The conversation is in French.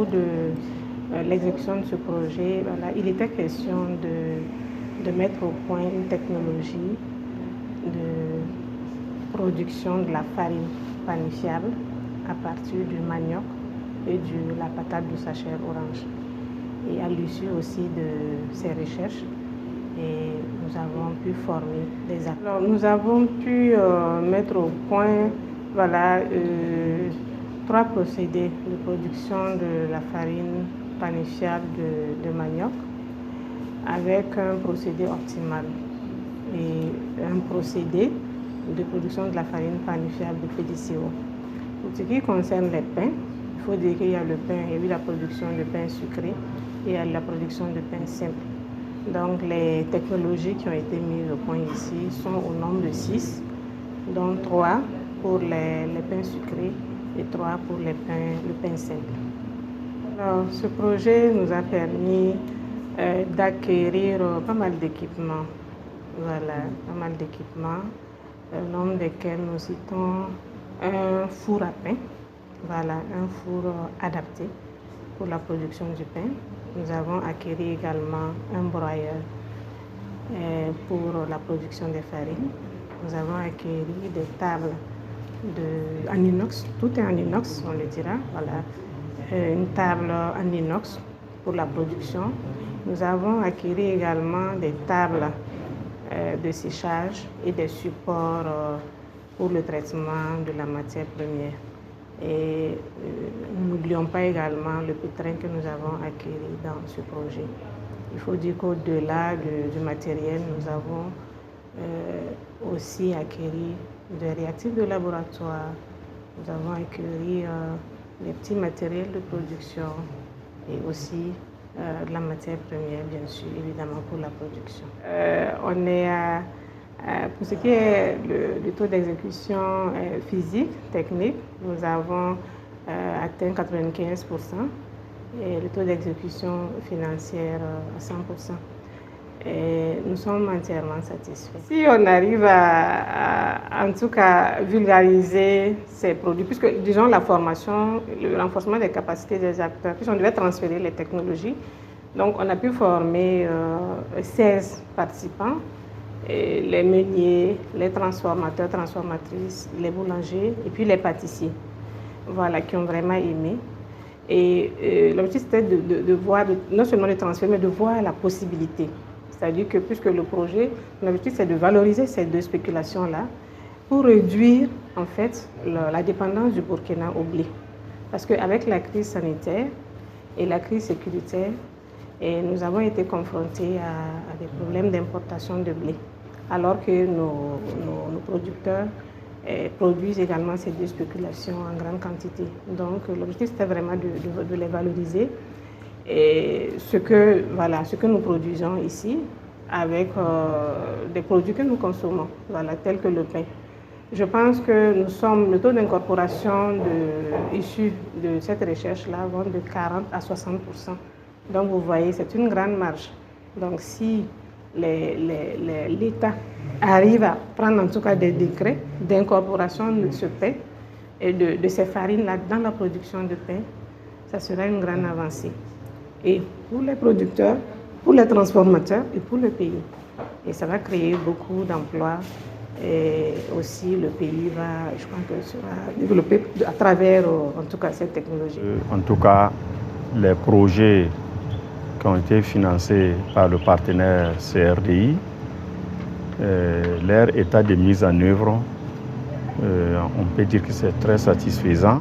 cours de l'exécution de ce projet, voilà, il était question de mettre au point une technologie de production de la farine panifiable à partir du manioc et de la patate de Sacher orange. Et à l'issue aussi de ces recherches, nous avons pu former des acteurs. Nous avons pu mettre au point voilà, 3 procédés de production de la farine panifiable de manioc avec un procédé optimal et un procédé de production de la farine panifiable de PDCO. Pour ce qui concerne les pains, il faut dire qu'il y a le pain, il y a eu la production de pain sucré et il y a la production de pain simple. Donc les technologies qui ont été mises au point ici sont au nombre de 6, dont 3 pour les pains sucrés et 3 pour le pain simple. Alors, ce projet nous a permis d'acquérir pas mal d'équipements. Voilà, pas mal d'équipements, au nombre desquels nous citons un four à pain, voilà, un four adapté pour la production du pain. Nous avons acquis également un broyeur pour la production des farines. Nous avons acquis des tables en inox, tout est en inox, on le dira, voilà. Une table en inox pour la production. Nous avons acquis également des tables de séchage et des supports pour le traitement de la matière première. Et n'oublions pas également le pétrin que nous avons acquis dans ce projet. Il faut dire qu'au-delà du matériel, nous avons aussi acquis des réactifs de laboratoire, nous avons acquis les petits matériels de production et aussi de la matière première, bien sûr, évidemment, pour la production. On est pour ce qui est le taux d'exécution physique, technique, nous avons atteint 95% et le taux d'exécution financière à 100%. Et nous sommes entièrement satisfaits. Si on arrive en tout cas, vulgariser ces produits, puisque, disons, la formation, le renforcement des capacités des acteurs, puisqu'on devait transférer les technologies, donc on a pu former 16 participants, et les meuniers, les transformateurs, transformatrices, les boulangers et puis les pâtissiers, voilà, qui ont vraiment aimé. Et l'objectif c'était de voir, non seulement de transférer, mais de voir la possibilité. C'est-à-dire que puisque le projet, l'objectif c'est de valoriser ces 2 spéculations-là pour réduire en fait la dépendance du Burkina au blé. Parce qu'avec la crise sanitaire et la crise sécuritaire, nous avons été confrontés à des problèmes d'importation de blé, alors que nos producteurs produisent également ces 2 spéculations en grande quantité. Donc l'objectif c'était vraiment de les valoriser. Et ce que nous produisons ici avec des produits que nous consommons, voilà, tels que le pain. Je pense que le taux d'incorporation issu de cette recherche-là va de 40 à 60%. Donc vous voyez, c'est une grande marge. Donc si l'État arrive à prendre en tout cas des décrets d'incorporation de ce pain et de ces farines-là dans la production de pain, ça sera une grande avancée. Et pour les producteurs, pour les transformateurs et pour le pays. Et ça va créer beaucoup d'emplois et aussi le pays va, je crois que sera développé à travers, en tout cas, cette technologie. En tout cas, les projets qui ont été financés par le partenaire CRDI, leur état de mise en œuvre, on peut dire que c'est très satisfaisant.